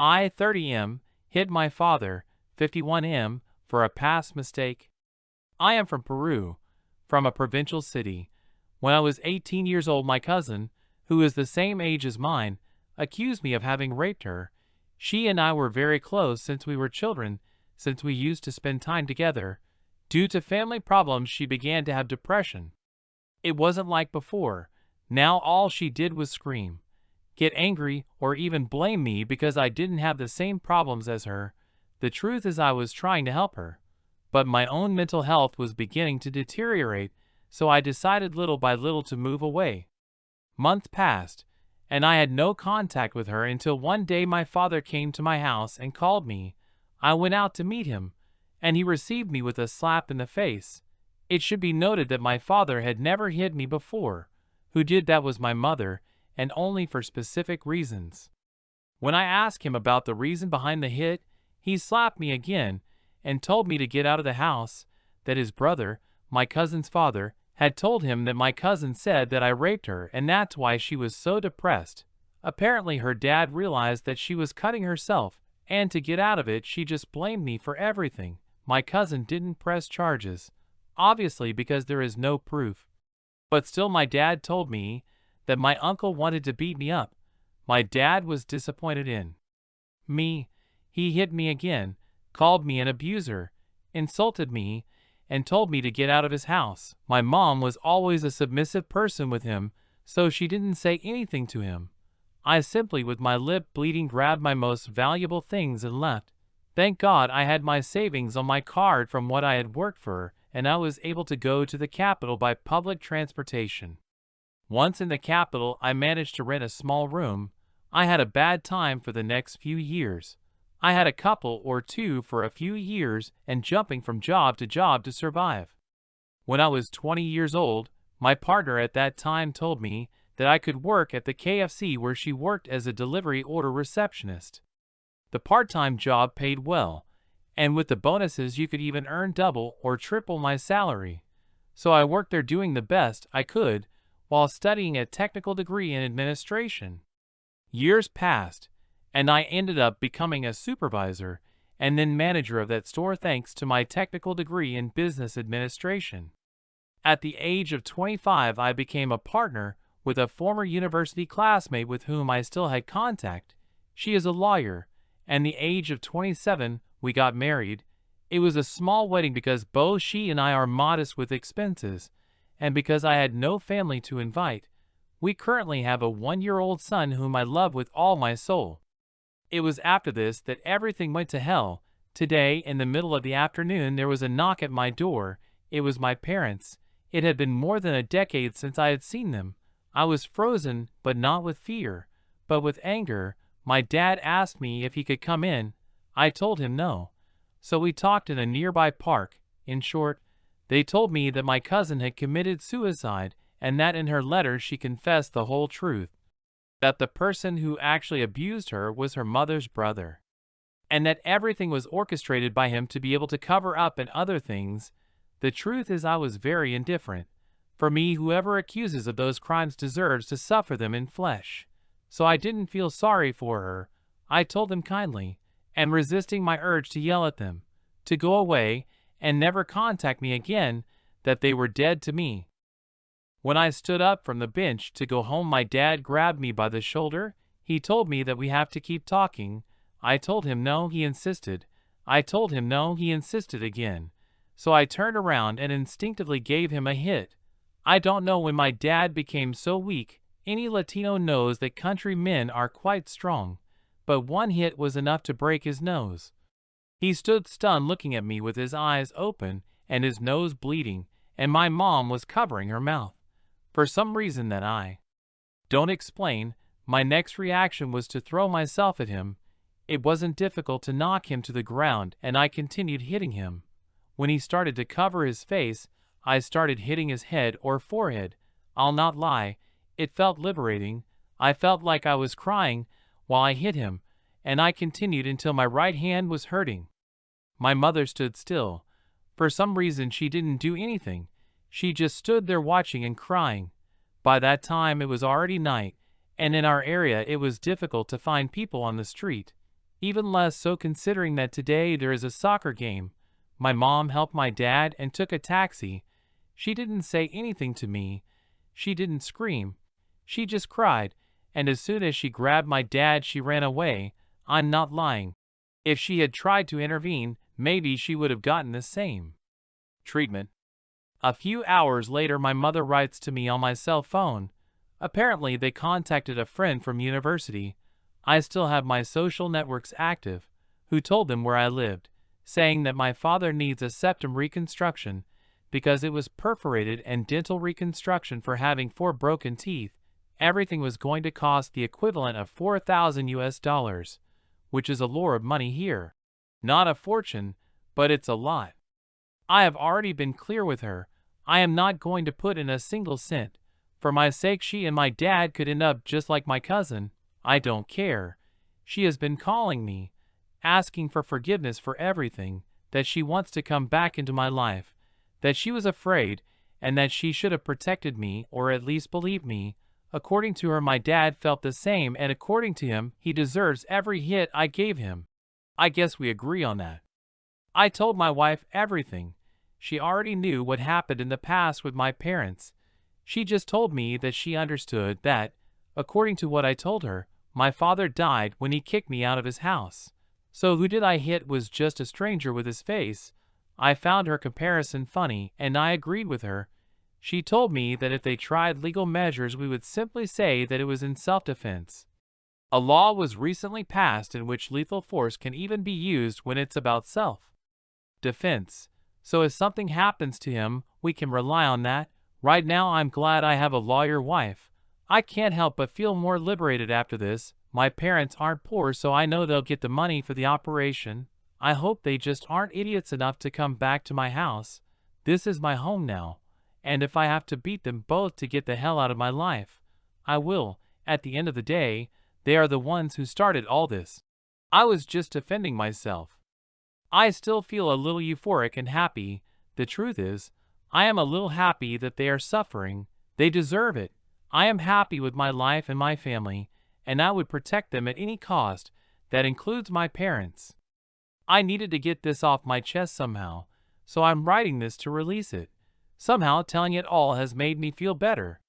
I, 30M, hit my father, 51M, for a past mistake. I am from Peru, from a provincial city. When I was 18 years old, my cousin, who is the same age as mine, accused me of having raped her. She and I were very close since we were children, since we used to spend time together. Due to family problems, she began to have depression. It wasn't like before. Now all she did was scream, get angry, or even blame me because I didn't have the same problems as her. The truth is I was trying to help her, but my own mental health was beginning to deteriorate, so I decided little by little to move away. Months passed, and I had no contact with her until one day my father came to my house and called me. I went out to meet him, and he received me with a slap in the face. It should be noted that my father had never hit me before. Who did that was my mother, and only for specific reasons. When I asked him about the reason behind the hit, he slapped me again and told me to get out of the house, that his brother, my cousin's father, had told him that my cousin said that I raped her and that's why she was so depressed. Apparently her dad realized that she was cutting herself, and to get out of it she just blamed me for everything. My cousin didn't press charges, obviously because there is no proof. But still my dad told me that my uncle wanted to beat me up. My dad was disappointed in me. He hit me again, called me an abuser, insulted me, and told me to get out of his house. My mom was always a submissive person with him, so she didn't say anything to him. I simply, with my lip bleeding, grabbed my most valuable things and left. Thank God I had my savings on my card from what I had worked for, and I was able to go to the capital by public transportation. Once in the capital, I managed to rent a small room. I had a bad time for the next few years. I had a couple or two for a few years and jumping from job to survive. When I was 20 years old, my partner at that time told me that I could work at the KFC where she worked as a delivery order receptionist. The part-time job paid well, and with the bonuses you could even earn double or triple my salary. So I worked there doing the best I could while studying a technical degree in administration. Years passed, and I ended up becoming a supervisor and then manager of that store thanks to my technical degree in business administration. At the age of 25, I became a partner with a former university classmate with whom I still had contact. She is a lawyer, and the age of 27, we got married. It was a small wedding because both she and I are modest with expenses, and because I had no family to invite. We currently have a 1-year-old son whom I love with all my soul. It was after this that everything went to hell. Today, in the middle of the afternoon, there was a knock at my door. It was my parents. It had been more than a decade since I had seen them. I was frozen, but not with fear, but with anger. My dad asked me if he could come in. I told him no. So we talked in a nearby park. In short, they told me that my cousin had committed suicide and that in her letter she confessed the whole truth. That the person who actually abused her was her mother's brother. And that everything was orchestrated by him to be able to cover up and other things. The truth is I was very indifferent. For me, whoever accuses of those crimes deserves to suffer them in flesh. So I didn't feel sorry for her. I told them kindly, and resisting my urge to yell at them, to go away and never contact me again, that they were dead to me. When I stood up from the bench to go home, my dad grabbed me by the shoulder. He told me that we have to keep talking. I told him no, he insisted. I told him no, he insisted again. So I turned around and instinctively gave him a hit. I don't know when my dad became so weak. Any Latino knows that country men are quite strong, but one hit was enough to break his nose. He stood stunned looking at me with his eyes open and his nose bleeding, and my mom was covering her mouth. For some reason that I don't explain, my next reaction was to throw myself at him. It wasn't difficult to knock him to the ground, and I continued hitting him. When he started to cover his face, I started hitting his head or forehead. I'll not lie, it felt liberating. I felt like I was crying while I hit him, and I continued until my right hand was hurting. My mother stood still. For some reason she didn't do anything. She just stood there watching and crying. By that time it was already night, and in our area it was difficult to find people on the street. Even less so considering that today there is a soccer game. My mom helped my dad and took a taxi. She didn't say anything to me. She didn't scream. She just cried, and as soon as she grabbed my dad, she ran away. I'm not lying. If she had tried to intervene, maybe she would have gotten the same treatment. A few hours later, my mother writes to me on my cell phone. Apparently, they contacted a friend from university. I still have my social networks active, who told them where I lived, saying that my father needs a septum reconstruction because it was perforated, and dental reconstruction for having 4 broken teeth. Everything was going to cost the equivalent of $4,000, which is a lot of money here. Not a fortune, but it's a lot. I have already been clear with her. I am not going to put in a single cent. For my sake, she and my dad could end up just like my cousin. I don't care. She has been calling me, asking for forgiveness for everything, that she wants to come back into my life, that she was afraid, and that she should have protected me or at least believed me. According to her, my dad felt the same, and according to him, he deserves every hit I gave him. I guess we agree on that. I told my wife everything. She already knew what happened in the past with my parents. She just told me that she understood that, according to what I told her, my father died when he kicked me out of his house. So who did I hit was just a stranger with his face. I found her comparison funny, and I agreed with her. She told me that if they tried legal measures, we would simply say that it was in self-defense. A law was recently passed in which lethal force can even be used when it's about self-defense. So if something happens to him, we can rely on that. Right now, I'm glad I have a lawyer wife. I can't help but feel more liberated after this. My parents aren't poor, so I know they'll get the money for the operation. I hope they just aren't idiots enough to come back to my house. This is my home now, and if I have to beat them both to get the hell out of my life, I will. At the end of the day, they are the ones who started all this. I was just defending myself. I still feel a little euphoric and happy. The truth is, I am a little happy that they are suffering. They deserve it. I am happy with my life and my family, and I would protect them at any cost. That includes my parents. I needed to get this off my chest somehow, so I'm writing this to release it. Somehow telling it all has made me feel better.